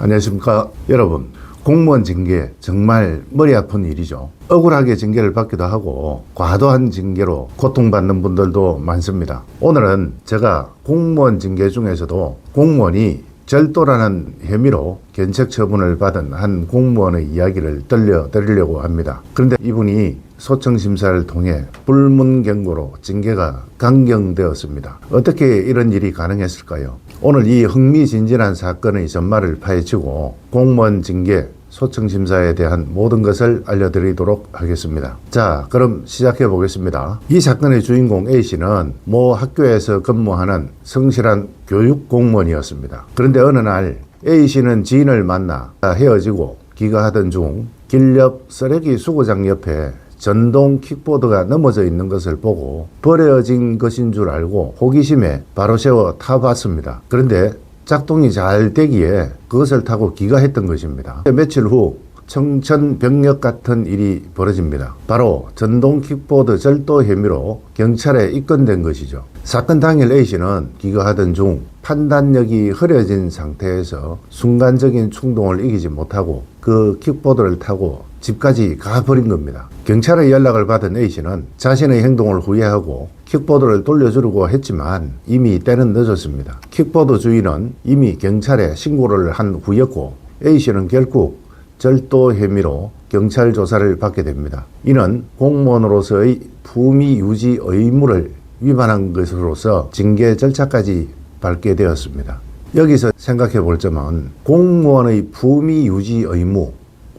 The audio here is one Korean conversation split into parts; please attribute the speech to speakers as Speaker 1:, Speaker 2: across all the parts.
Speaker 1: 안녕하십니까 여러분. 공무원 징계 정말 머리 아픈 일이죠. 억울하게 징계를 받기도 하고 과도한 징계로 고통받는 분들도 많습니다. 오늘은 제가 공무원 징계 중에서도 공무원이 절도라는 혐의로 견책 처분을 받은 한 공무원의 이야기를 들려드리려고 합니다. 그런데 이분이 소청심사를 통해 불문경고로 징계가 강경되었습니다. 어떻게 이런 일이 가능했을까요? 오늘 이 흥미진진한 사건의 전말을 파헤치고 공무원 징계, 소청심사에 대한 모든 것을 알려드리도록 하겠습니다. 자, 그럼 시작해 보겠습니다. 이 사건의 주인공 A씨는 모 학교에서 근무하는 성실한 교육 공무원이었습니다. 그런데 어느 날 A씨는 지인을 만나 헤어지고 귀가하던 중 길 옆 쓰레기 수거장 옆에 전동 킥보드가 넘어져 있는 것을 보고 버려진 것인 줄 알고 호기심에 바로 세워 타봤습니다. 그런데 작동이 잘 되기에 그것을 타고 귀가했던 것입니다. 며칠 후 청천벽력 같은 일이 벌어집니다. 바로 전동 킥보드 절도 혐의로 경찰에 입건된 것이죠. 사건 당일 A씨는 귀가하던 중 판단력이 흐려진 상태에서 순간적인 충동을 이기지 못하고 그 킥보드를 타고 집까지 가버린 겁니다. 경찰의 연락을 받은 A씨는 자신의 행동을 후회하고 킥보드를 돌려주려고 했지만 이미 때는 늦었습니다. 킥보드 주인은 이미 경찰에 신고를 한 후였고 A씨는 결국 절도 혐의로 경찰 조사를 받게 됩니다. 이는 공무원으로서의 품위 유지 의무를 위반한 것으로서 징계 절차까지 밟게 되었습니다. 여기서 생각해 볼 점은 공무원의 품위 유지 의무,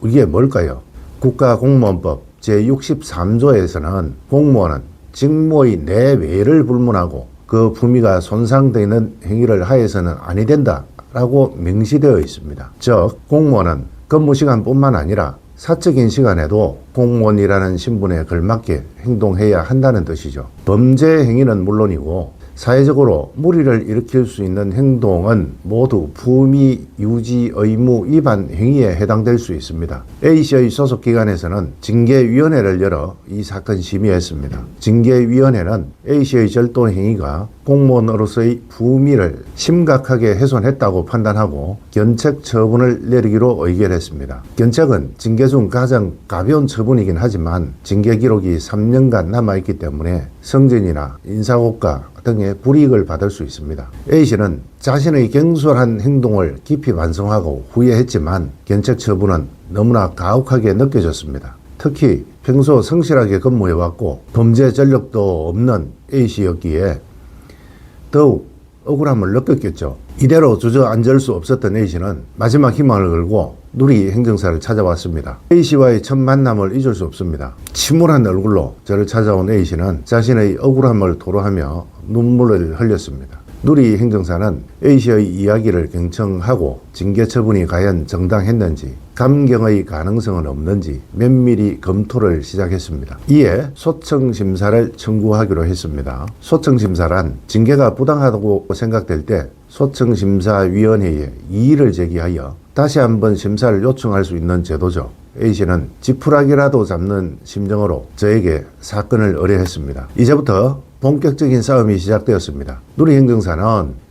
Speaker 1: 이게 뭘까요? 국가공무원법 제63조에서는 공무원은 직무의 내외를 불문하고 그 품위가 손상되는 행위를 하여서는 아니 된다 라고 명시되어 있습니다. 즉 공무원은 근무시간뿐만 아니라 사적인 시간에도 공무원이라는 신분에 걸맞게 행동해야 한다는 뜻이죠. 범죄 행위는 물론이고 사회적으로 무리를 일으킬 수 있는 행동은 모두 품위 유지 의무 위반 행위에 해당될 수 있습니다. A씨의 소속기관에서는 징계위원회를 열어 이 사건 심의했습니다. 징계위원회는 A씨의 절도 행위가 공무원으로서의 품위를 심각하게 훼손했다고 판단하고 견책 처분을 내리기로 의결했습니다. 견책은 징계 중 가장 가벼운 처분이긴 하지만 징계 기록이 3년간 남아있기 때문에 성진이나 인사고과 등의 불이익을 받을 수 있습니다. A씨는 자신의 경솔한 행동을 깊이 반성하고 후회했지만 견책 처분은 너무나 가혹하게 느껴졌습니다. 특히 평소 성실하게 근무해왔고 범죄 전력도 없는 A씨였기에 더욱 억울함을 느꼈겠죠. 이대로 주저앉을 수 없었던 A씨는 마지막 희망을 걸고 누리 행정사를 찾아왔습니다. A씨와의 첫 만남을 잊을 수 없습니다. 침울한 얼굴로 저를 찾아온 A씨는 자신의 억울함을 토로하며 눈물을 흘렸습니다. 누리 행정사는 A씨의 이야기를 경청하고 징계 처분이 과연 정당했는지 감경의 가능성은 없는지 면밀히 검토를 시작했습니다. 이에 소청심사를 청구하기로 했습니다. 소청심사란 징계가 부당하다고 생각될 때 소청심사위원회에 이의를 제기하여 다시 한번 심사를 요청할 수 있는 제도죠. A씨는 지푸라기라도 잡는 심정으로 저에게 사건을 의뢰했습니다. 이제부터 본격적인 싸움이 시작되었습니다. 누리 행정사는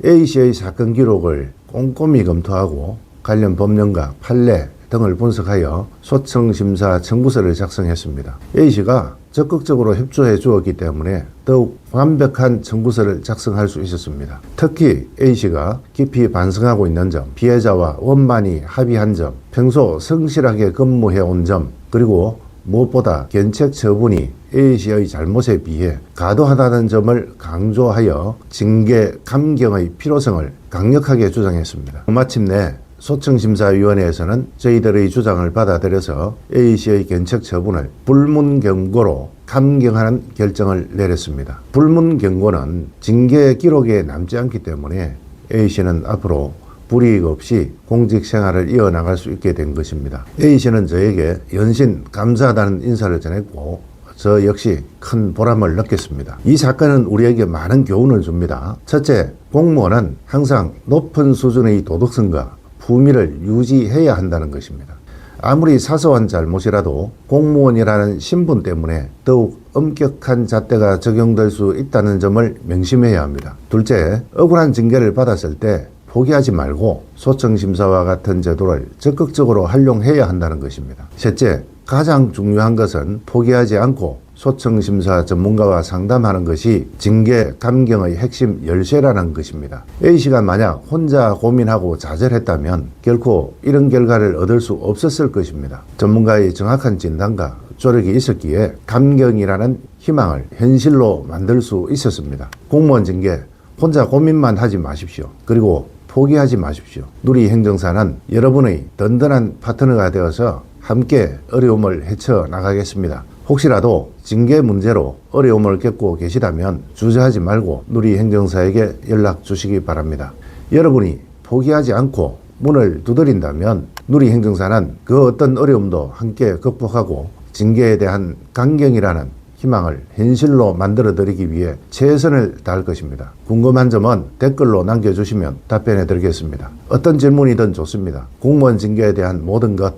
Speaker 1: A씨의 사건 기록을 꼼꼼히 검토하고 관련 법령과 판례 등을 분석하여 소청심사 청구서를 작성했습니다. A씨가 적극적으로 협조해 주었기 때문에 더욱 완벽한 청구서를 작성할 수 있었습니다. 특히 A씨가 깊이 반성하고 있는 점, 피해자와 원만히 합의한 점, 평소 성실하게 근무해온 점, 그리고 무엇보다 견책 처분이 A씨의 잘못에 비해 과도하다는 점을 강조하여 징계 감경의 필요성을 강력하게 주장했습니다. 마침내 소청심사위원회에서는 저희들의 주장을 받아들여서 A씨의 견책 처분을 불문경고로 감경하는 결정을 내렸습니다. 불문경고는 징계 기록에 남지 않기 때문에 A씨는 앞으로 불이익 없이 공직 생활을 이어나갈 수 있게 된 것입니다. A씨는 저에게 연신 감사하다는 인사를 전했고 저 역시 큰 보람을 느꼈습니다. 이 사건은 우리에게 많은 교훈을 줍니다. 첫째, 공무원은 항상 높은 수준의 도덕성과 품위를 유지해야 한다는 것입니다. 아무리 사소한 잘못이라도 공무원이라는 신분 때문에 더욱 엄격한 잣대가 적용될 수 있다는 점을 명심해야 합니다. 둘째, 억울한 징계를 받았을 때 포기하지 말고 소청심사와 같은 제도를 적극적으로 활용해야 한다는 것입니다. 셋째, 가장 중요한 것은 포기하지 않고 소청심사 전문가와 상담하는 것이 징계 감경의 핵심 열쇠라는 것입니다. A씨가 만약 혼자 고민하고 좌절했다면 결코 이런 결과를 얻을 수 없었을 것입니다. 전문가의 정확한 진단과 조력이 있었기에 감경이라는 희망을 현실로 만들 수 있었습니다. 공무원 징계 혼자 고민만 하지 마십시오. 그리고 포기하지 마십시오. 누리행정사는 여러분의 든든한 파트너가 되어서 함께 어려움을 헤쳐나가겠습니다. 혹시라도 징계 문제로 어려움을 겪고 계시다면 주저하지 말고 누리행정사에게 연락 주시기 바랍니다. 여러분이 포기하지 않고 문을 두드린다면 누리행정사는 그 어떤 어려움도 함께 극복하고 징계에 대한 강경이라는 희망을 현실로 만들어 드리기 위해 최선을 다할 것입니다. 궁금한 점은 댓글로 남겨주시면 답변해 드리겠습니다. 어떤 질문이든 좋습니다. 공무원 징계에 대한 모든 것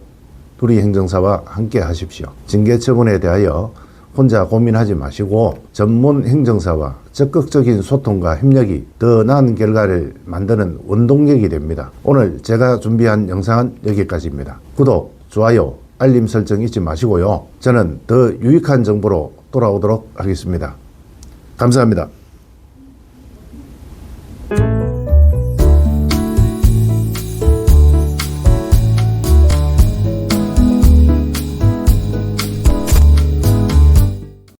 Speaker 1: 누리행정사와 함께 하십시오. 징계 처분에 대하여 혼자 고민하지 마시고 전문 행정사와 적극적인 소통과 협력이 더 나은 결과를 만드는 원동력이 됩니다. 오늘 제가 준비한 영상은 여기까지입니다. 구독, 좋아요, 알림 설정 잊지 마시고요. 저는 더 유익한 정보로 돌아오도록 하겠습니다. 감사합니다.